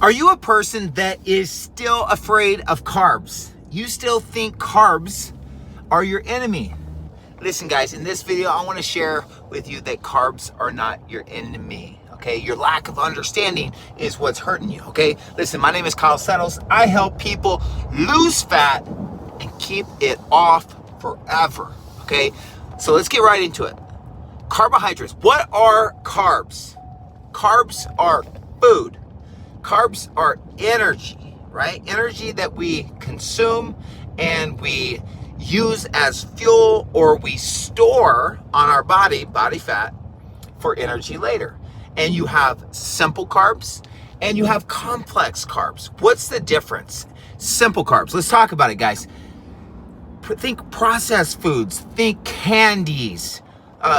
Are you a person that is still afraid of carbs? You still think carbs are your enemy? Listen guys, in this video, I want to share with you that carbs are not your enemy, okay? Your lack of understanding is what's hurting you, okay? Listen, my name is Kyle Settles. I help people lose fat and keep it off forever, okay? So let's get right into it. Carbohydrates. What are carbs? Carbs are food. Carbs are energy, right? Energy that we consume and we use as fuel, or we store on our body fat, for energy later. And you have simple carbs and you have complex carbs. What's the difference? Simple carbs. Let's talk about it, guys. Think processed foods, think candies,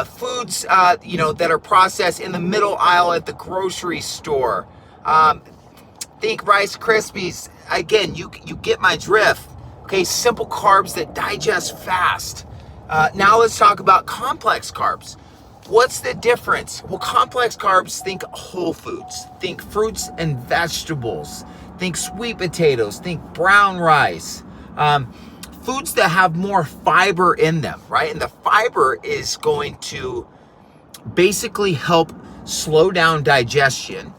foods that are processed in the middle aisle at the grocery store. Think Rice Krispies. Again, you get my drift. Okay, simple carbs that digest fast. Now let's talk about complex carbs. What's the difference? Well, complex carbs, think whole foods, think fruits and vegetables, think sweet potatoes, think brown rice, foods that have more fiber in them, right? And the fiber is going to basically help slow down digestion,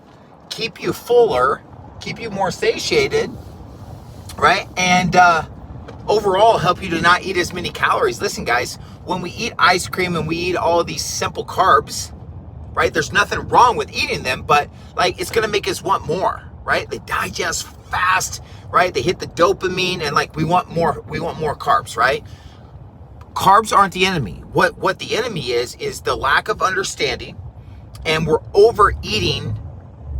keep you fuller, keep you more satiated, right? And overall help you to not eat as many calories. Listen guys, when we eat ice cream and we eat all of these simple carbs, right? There's nothing wrong with eating them, but like it's gonna make us want more, right? They digest fast, right? They hit the dopamine and like we want more carbs, right? Carbs aren't the enemy. What the enemy is the lack of understanding, and we're overeating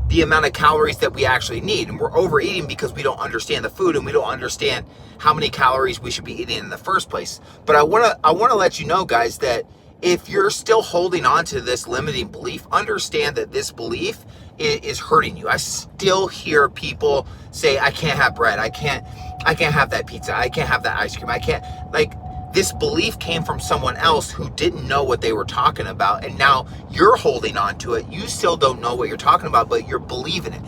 the amount of calories that we actually need. And we're overeating because we don't understand the food and we don't understand how many calories we should be eating in the first place. But I wanna let you know, guys, that if you're still holding on to this limiting belief, understand that this belief is hurting you. I still hear people say, I can't have bread, I can't have that pizza, I can't have that ice cream, I can't, like, this belief came from someone else who didn't know what they were talking about, and now you're holding on to it. You still don't know what you're talking about, but you're believing it.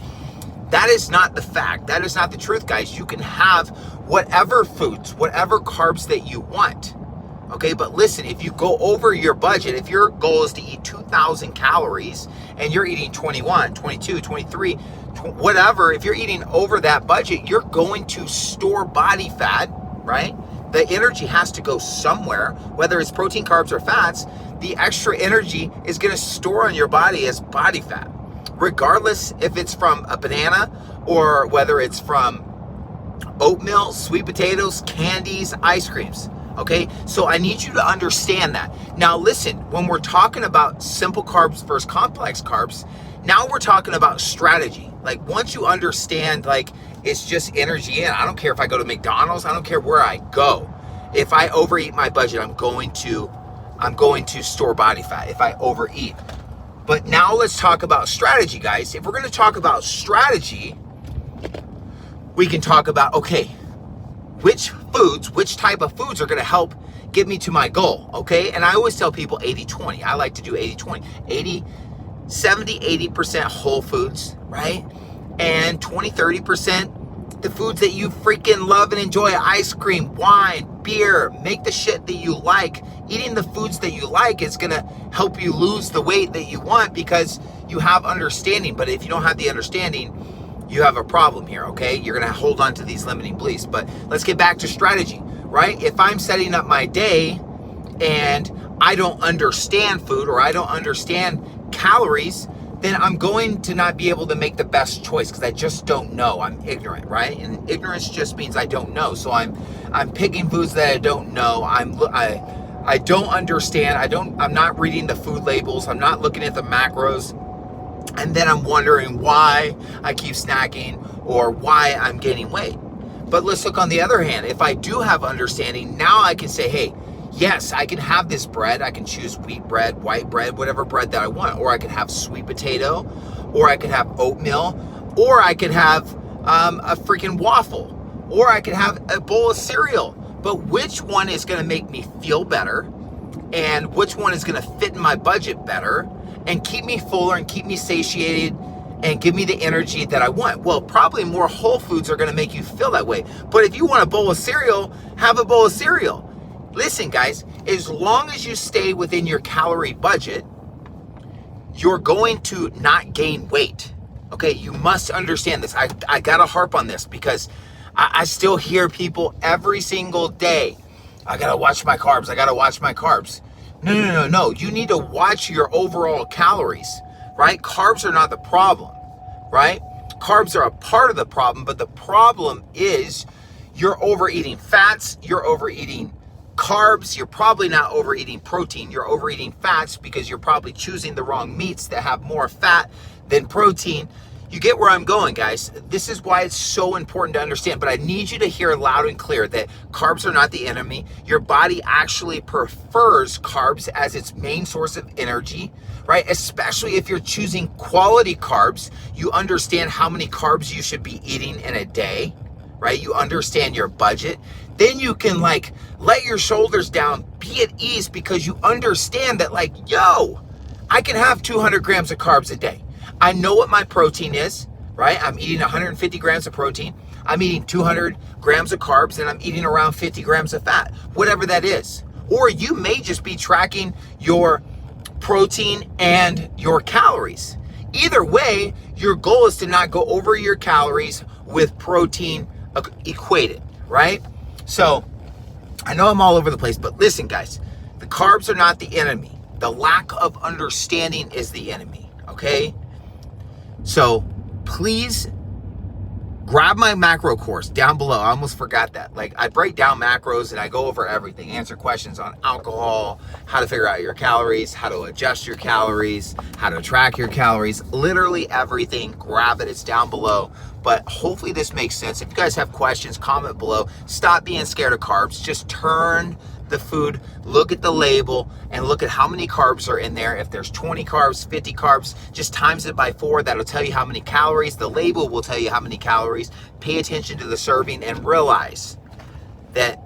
That is not the fact. That is not the truth, guys. You can have whatever foods, whatever carbs that you want, okay? But listen, if you go over your budget, if your goal is to eat 2,000 calories and you're eating 21, 22, 23, whatever, if you're eating over that budget, you're going to store body fat, right? The energy has to go somewhere, whether it's protein, carbs, or fats. The extra energy is going to store on your body as body fat, regardless if it's from a banana or whether it's from oatmeal, sweet potatoes, candies, ice creams. Okay, so I need you to understand that. Now listen, when we're talking about simple carbs versus complex carbs, now we're talking about strategy. Like once you understand, like, it's just energy in. I don't care if I go to McDonald's. I don't care where I go. If I overeat my budget, I'm going to store body fat if I overeat. But now let's talk about strategy, guys. If we're going to talk about strategy, we can talk about, okay, which type of foods are going to help get me to my goal, okay? And I always tell people 80-20. I like to do 80-20. 70-80% whole foods, right? And 20-30% the foods that you freaking love and enjoy. Ice cream, wine, beer. Make the shit that you like. Eating the foods that you like is gonna help you lose the weight that you want because you have understanding. But if you don't have the understanding, you have a problem here, okay? You're gonna hold on to these limiting beliefs. But let's get back to strategy, right? If I'm setting up my day and I don't understand food or I don't understand calories, then I'm going to not be able to make the best choice because I just don't know. I'm ignorant, right? And ignorance just means I don't know. So I'm picking foods that I don't know. I don't understand. I'm not reading the food labels. I'm not looking at the macros. And then I'm wondering why I keep snacking or why I'm gaining weight. But let's look on the other hand. If I do have understanding, now I can say, hey, yes, I can have this bread. I can choose wheat bread, white bread, whatever bread that I want. Or I could have sweet potato, or I could have oatmeal, or I could have a freaking waffle, or I could have a bowl of cereal. But which one is going to make me feel better? And which one is going to fit in my budget better and keep me fuller and keep me satiated and give me the energy that I want. Well, probably more whole foods are going to make you feel that way. But if you want a bowl of cereal, have a bowl of cereal. Listen, guys, as long as you stay within your calorie budget, you're going to not gain weight. Okay, you must understand this. I gotta harp on this because I still hear people every single day. I gotta watch my carbs. I gotta watch my carbs. No. You need to watch your overall calories, right? Carbs are not the problem, right? Carbs are a part of the problem, but the problem is you're overeating fats, you're overeating carbs, you're probably not overeating protein, you're overeating fats because you're probably choosing the wrong meats that have more fat than protein. You get where I'm going, guys. This is why it's so important to understand, but I need you to hear loud and clear that carbs are not the enemy. Your body actually prefers carbs as its main source of energy, right? Especially if you're choosing quality carbs, you understand how many carbs you should be eating in a day, right? You understand your budget. Then you can like let your shoulders down, be at ease because you understand that like, yo, I can have 200 grams of carbs a day. I know what my protein is, right? I'm eating 150 grams of protein. I'm eating 200 grams of carbs and I'm eating around 50 grams of fat, whatever that is. Or you may just be tracking your protein and your calories. Either way, your goal is to not go over your calories with protein equated, right? So I know I'm all over the place, but listen, guys, the carbs are not the enemy. The lack of understanding is the enemy, okay? So please grab my macro course down below. I almost forgot that. Like, I break down macros and I go over everything, answer questions on alcohol, how to figure out your calories, how to adjust your calories, how to track your calories, literally everything. Grab it, it's down below. But hopefully this makes sense. If you guys have questions, comment below. Stop being scared of carbs. Just turn the food, look at the label, and look at how many carbs are in there. If there's 20 carbs, 50 carbs, just times it by 4. That'll tell you how many calories. The label will tell you how many calories. Pay attention to the serving and realize that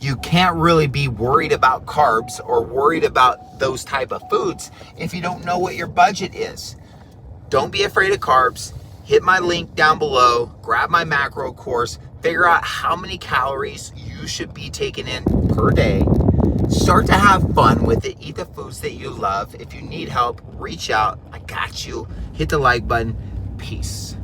you can't really be worried about carbs or worried about those type of foods if you don't know what your budget is. Don't be afraid of carbs. Hit my link down below, grab my macro course, figure out how many calories you should be taking in per day. Start to have fun with it. Eat the foods that you love. If you need help, reach out. I got you. Hit the like button. Peace.